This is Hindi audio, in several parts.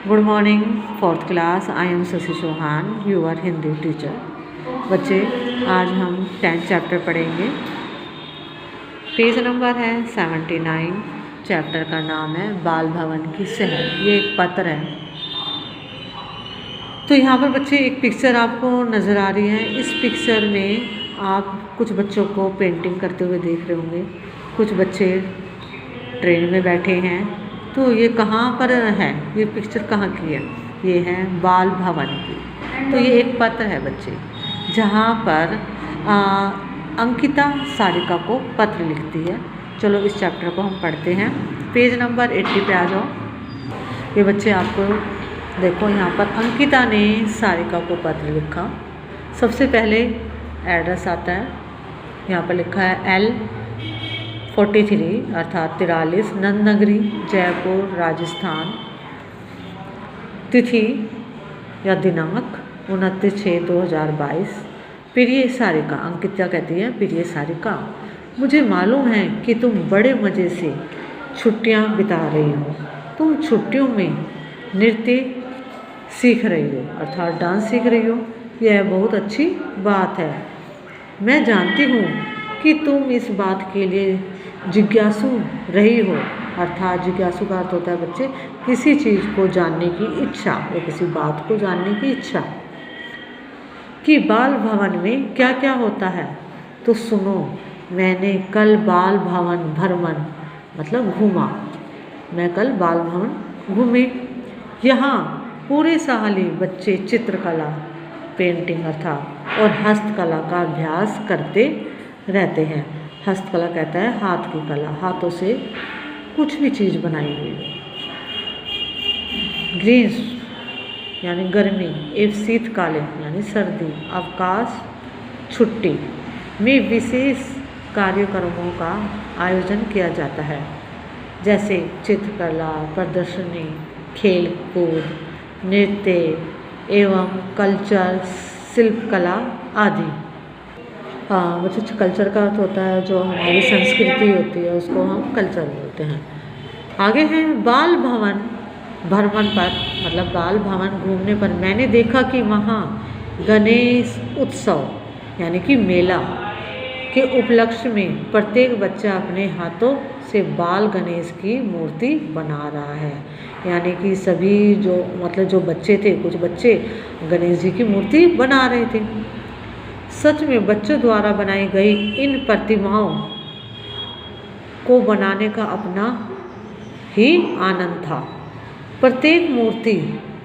Good morning fourth class. I am Shashi Chauhan, your Hindi teacher. बच्चे, आज हम 10th चैप्टर पढ़ेंगे। पेज नंबर है 79। चैप्टर का नाम है बाल भवन की शहर। ये एक पत्र है। तो यहाँ पर बच्चे एक पिक्चर आपको नज़र आ रही है। इस पिक्चर में आप कुछ बच्चों को पेंटिंग करते हुए देख रहे होंगे। कुछ बच्चे ट्रेन में बैठे हैं। तो ये कहाँ पर है, ये पिक्चर कहाँ की है? ये है बाल भवन की। तो ये एक पत्र है बच्चे, जहाँ पर अंकिता सारिका को पत्र लिखती है। चलो इस चैप्टर को हम पढ़ते हैं। पेज नंबर 80 पे आ जाओ। ये बच्चे आपको देखो, यहाँ पर अंकिता ने सारिका को पत्र लिखा। सबसे पहले एड्रेस आता है। यहाँ पर लिखा है L43 अर्थात 43 नंदनगरी, जयपुर, राजस्थान। तिथि या दिनांक 29/6/2022। प्रिय सारिका, अंकिता कहती है, प्रिय सारिका, मुझे मालूम है कि तुम बड़े मज़े से छुट्टियां बिता रही हो। तुम छुट्टियों में नृत्य सीख रही हो अर्थात डांस सीख रही हो। यह बहुत अच्छी बात है। मैं जानती हूँ कि तुम इस बात के लिए जिज्ञासु रही हो अर्थात जिज्ञासु का अर्थ होता है बच्चे किसी चीज़ को जानने की इच्छा या किसी बात को जानने की इच्छा। कि बाल भवन में क्या क्या होता है तो सुनो। मैंने कल बाल भवन भ्रमण मतलब घूमा। मैं कल बाल भवन घूमे। यहाँ पूरे साल ही बच्चे चित्रकला, पेंटिंग अर्थात और हस्तकला का अभ्यास करते रहते हैं। हस्तकला कहता है हाथ की कला, हाथों से कुछ भी चीज़ बनाई हुई। ग्रीष्म यानी गर्मी, एवं शीतकालीन यानी सर्दी, अवकाश छुट्टी में विशेष कार्यक्रमों का आयोजन किया जाता है, जैसे चित्रकला प्रदर्शनी, खेल कूद, नृत्य एवं कल्चर, शिल्पकला आदि। हाँ बच्चे, कल्चर का अर्थ होता है जो हमारी संस्कृति होती है, उसको हम कल्चर बोलते हैं। आगे है बाल भवन भ्रमण पर मतलब बाल भवन घूमने पर मैंने देखा कि वहाँ गणेश उत्सव यानी कि मेला के उपलक्ष्य में प्रत्येक बच्चा अपने हाथों से बाल गणेश की मूर्ति बना रहा है। यानी कि सभी जो बच्चे थे, कुछ बच्चे गणेश जी की मूर्ति बना रहे थे। सच में बच्चों द्वारा बनाई गई इन प्रतिमाओं को बनाने का अपना ही आनंद था। प्रत्येक मूर्ति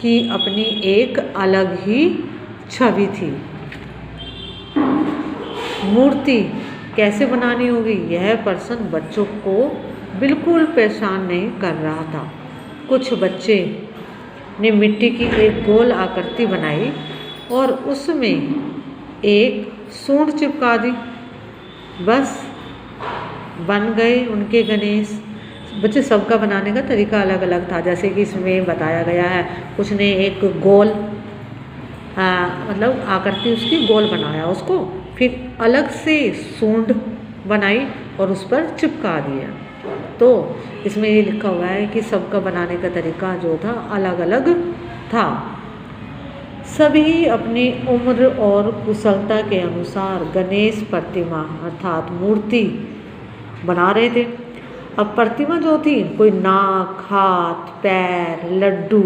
की अपनी एक अलग ही छवि थी। मूर्ति कैसे बनानी होगी, यह प्रश्न बच्चों को बिल्कुल परेशान नहीं कर रहा था। कुछ बच्चे ने मिट्टी की एक गोल आकृति बनाई और उसमें एक सूंड चिपका दी। बस बन गए उनके गणेश। बच्चे, सबका बनाने का तरीका अलग अलग था। जैसे कि इसमें बताया गया है, कुछ ने एक गोल मतलब आकृति उसकी गोल बनाया, उसको फिर अलग से सूंड बनाई और उस पर चिपका दिया। तो इसमें ये लिखा हुआ है कि सबका बनाने का तरीका जो था अलग अलग था। सभी अपनी उम्र और कुशलता के अनुसार गणेश प्रतिमा अर्थात मूर्ति बना रहे थे। अब प्रतिमा जो थी, कोई नाक, हाथ, पैर, लड्डू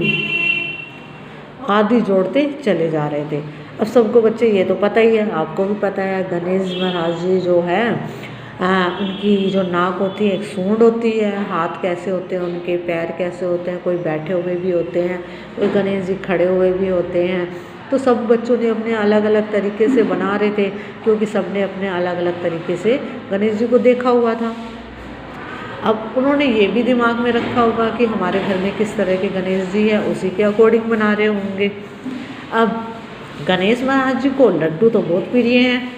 आदि जोड़ते चले जा रहे थे। अब सबको बच्चे ये तो पता ही है, आपको भी पता है, गणेश महाराज जी जो है उनकी जो नाक होती है एक सूंड होती है, हाथ कैसे होते हैं उनके, पैर कैसे होते हैं, कोई बैठे हुए भी होते हैं, कोई गणेश जी खड़े हुए भी होते हैं। तो सब बच्चों ने अपने अलग अलग तरीके से बना रहे थे, क्योंकि सब ने अपने अलग अलग तरीके से गणेश जी को देखा हुआ था। अब उन्होंने ये भी दिमाग में रखा होगा कि हमारे घर में किस तरह के गणेश जी है, उसी के अकॉर्डिंग बना रहे होंगे। अब गणेश महाराज जी को लड्डू तो बहुत प्रिय हैं।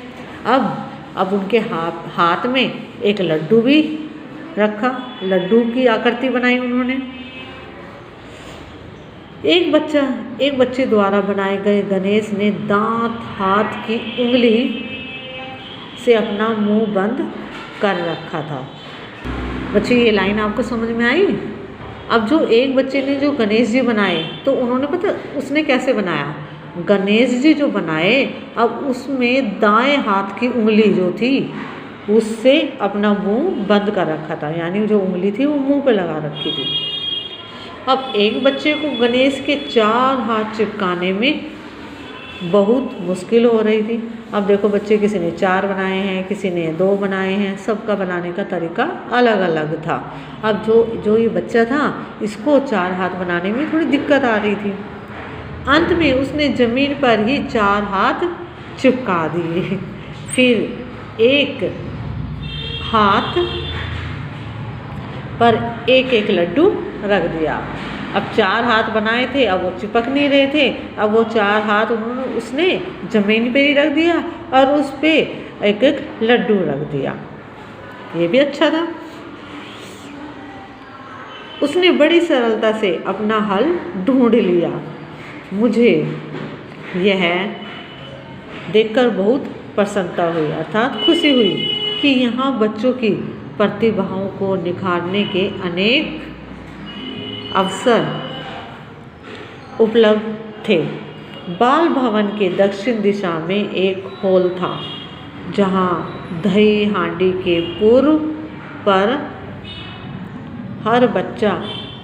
अब उनके हाथ में एक लड्डू भी रखा, लड्डू की आकृति बनाई उन्होंने। एक बच्चे द्वारा बनाए गए गणेश ने दांत हाथ की उंगली से अपना मुंह बंद कर रखा था। बच्चे, ये लाइन आपको समझ में आई? अब जो एक बच्चे ने जो गणेश जी बनाए, तो उन्होंने पता उसने कैसे बनाया, गणेश जी जो बनाए, अब उसमें दाएं हाथ की उंगली जो थी उससे अपना मुंह बंद कर रखा था, यानी जो उंगली थी वो मुंह पे लगा रखी थी। अब एक बच्चे को गणेश के 4 हाथ चिपकाने में बहुत मुश्किल हो रही थी। अब देखो बच्चे, किसी ने 4 बनाए हैं, किसी ने 2 बनाए हैं, सबका बनाने का तरीका अलग अलग था। अब जो ये बच्चा था, इसको 4 हाथ बनाने में थोड़ी दिक्कत आ रही थी। अंत में उसने ज़मीन पर ही 4 हाथ चिपका दिए। फिर एक हाथ पर एक एक लड्डू रख दिया। अब 4 हाथ बनाए थे, अब वो चिपक नहीं रहे थे, अब वो 4 हाथ उसने ज़मीन पे ही रख दिया और उस पे एक एक लड्डू रख दिया। ये भी अच्छा था। उसने बड़ी सरलता से अपना हल ढूंढ लिया। मुझे यह देखकर बहुत प्रसन्नता हुई, अर्थात खुशी हुई कि यहाँ बच्चों की प्रतिभाओं को निखारने के अनेक अवसर उपलब्ध थे। बाल भवन के दक्षिण दिशा में एक हॉल था, जहाँ दही हांडी के पूर्व पर हर बच्चा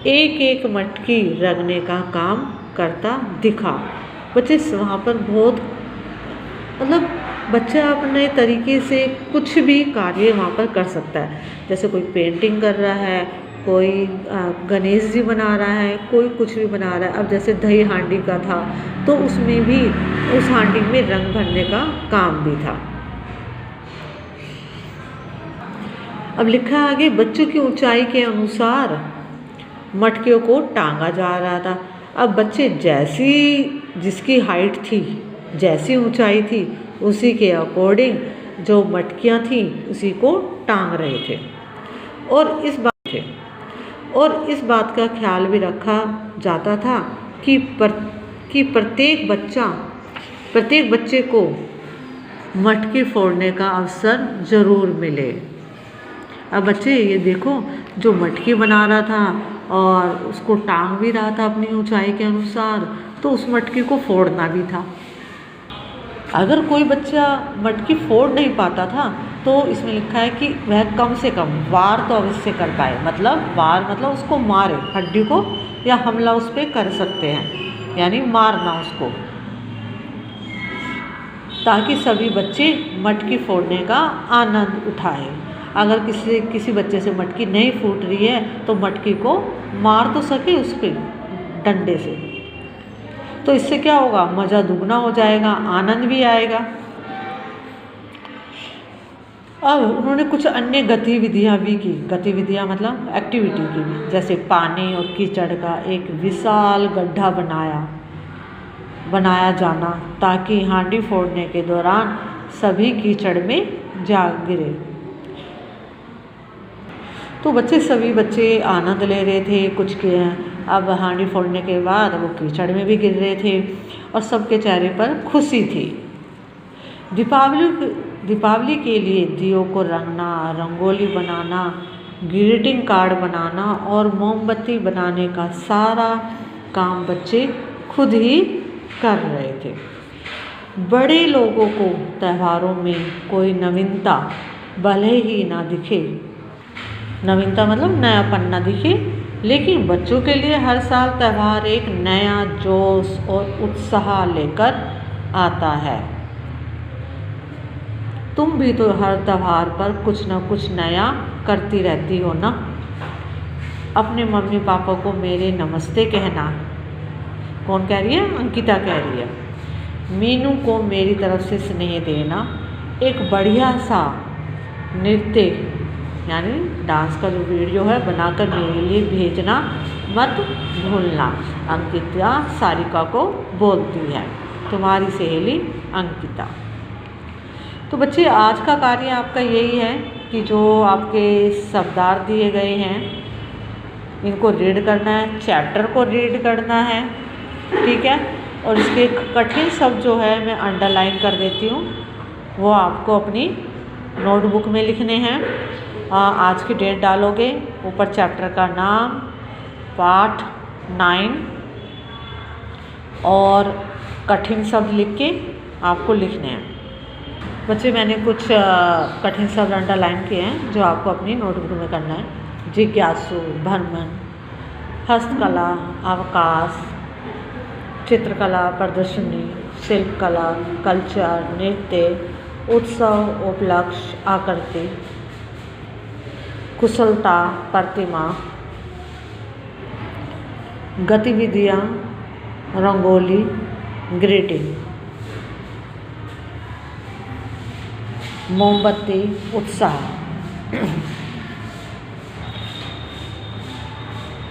एक एक मटकी रगने का काम करता दिखा। बच्चे वहाँ पर बहुत बच्चा अपने तरीके से कुछ भी कार्य वहाँ पर कर सकता है। जैसे कोई पेंटिंग कर रहा है, कोई गणेश जी बना रहा है, कोई कुछ भी बना रहा है। अब जैसे दही हांडी का था, तो उसमें भी उस हांडी में रंग भरने का काम भी था। अब लिखा आगे, बच्चों की ऊंचाई के अनुसार मटकियों को टांगा जा रहा था। अब बच्चे जैसी जिसकी हाइट थी, जैसी ऊंचाई थी, उसी के अकॉर्डिंग जो मटकियाँ थी उसी को टांग रहे थे। और इस बात का ख्याल भी रखा जाता था कि प्रत्येक बच्चे को मटकी फोड़ने का अवसर ज़रूर मिले। अब बच्चे ये देखो, जो मटकी बना रहा था और उसको टांग भी रहा था अपनी ऊंचाई के अनुसार, तो उस मटकी को फोड़ना भी था। अगर कोई बच्चा मटकी फोड़ नहीं पाता था, तो इसमें लिखा है कि वह कम से कम वार तो अवश्य कर पाए। वार मतलब उसको मारे, हड्डी को, या हमला उस पर कर सकते हैं, यानी मारना उसको, ताकि सभी बच्चे मटकी फोड़ने का आनंद उठाएं। अगर किसी बच्चे से मटकी नहीं फूट रही है, तो मटकी को मार तो सके उस पर डंडे से, तो इससे क्या होगा, मज़ा दुगना हो जाएगा, आनंद भी आएगा। अब उन्होंने कुछ अन्य गतिविधियाँ भी की। गतिविधियाँ मतलब एक्टिविटी की भी, जैसे पानी और कीचड़ का एक विशाल गड्ढा बनाया जाना, ताकि हांडी फोड़ने के दौरान सभी कीचड़ में जा गिरे। तो सभी बच्चे आनंद ले रहे थे कुछ के। अब हांडी फोड़ने के बाद वो कीचड़ में भी गिर रहे थे और सबके चेहरे पर खुशी थी। दीपावली के लिए दियों को रंगना, रंगोली बनाना, ग्रीटिंग कार्ड बनाना और मोमबत्ती बनाने का सारा काम बच्चे खुद ही कर रहे थे। बड़े लोगों को त्योहारों में कोई नवीनता भले ही ना दिखे, नवीनता मतलब नयापन ना दिखे, लेकिन बच्चों के लिए हर साल त्यौहार एक नया जोश और उत्साह लेकर आता है। तुम भी तो हर त्यौहार पर कुछ न कुछ नया करती रहती हो ना। अपने मम्मी पापा को मेरे नमस्ते कहना। कौन कह रही है? अंकिता कह रही है। मीनू को मेरी तरफ से स्नेह देना। एक बढ़िया सा नृत्य यानी डांस का जो वीडियो है बनाकर मेरे लिए भेजना मत भूलना। अंकिता सारिका को बोलती है, तुम्हारी सहेली अंकिता। तो बच्चे, आज का कार्य आपका यही है कि जो आपके शब्दार्थ दिए गए हैं इनको रीड करना है, चैप्टर को रीड करना है, ठीक है। और इसके कठिन शब्द जो है मैं अंडरलाइन कर देती हूँ, वो आपको अपनी नोटबुक में लिखने हैं। आज की डेट डालोगे, ऊपर चैप्टर का नाम, पाठ 9 और कठिन शब्द लिख के आपको लिखने हैं। बच्चे मैंने कुछ कठिन शब्द अंडरलाइन किए हैं जो आपको अपनी नोटबुक में करना है। जिज्ञासु, भ्रमण, हस्तकला, अवकाश, चित्रकला, प्रदर्शनी, शिल्पकला, कल्चर, नृत्य, उत्सव, उपलक्ष्य, आकृति, कुशलता, प्रतिमा, गतिविधियाँ, रंगोली, ग्रीटिंग, मोमबत्ती, उत्साह।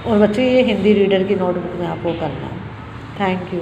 और बच्चे ये हिंदी रीडर की नोटबुक में आपको करना है। Thank you.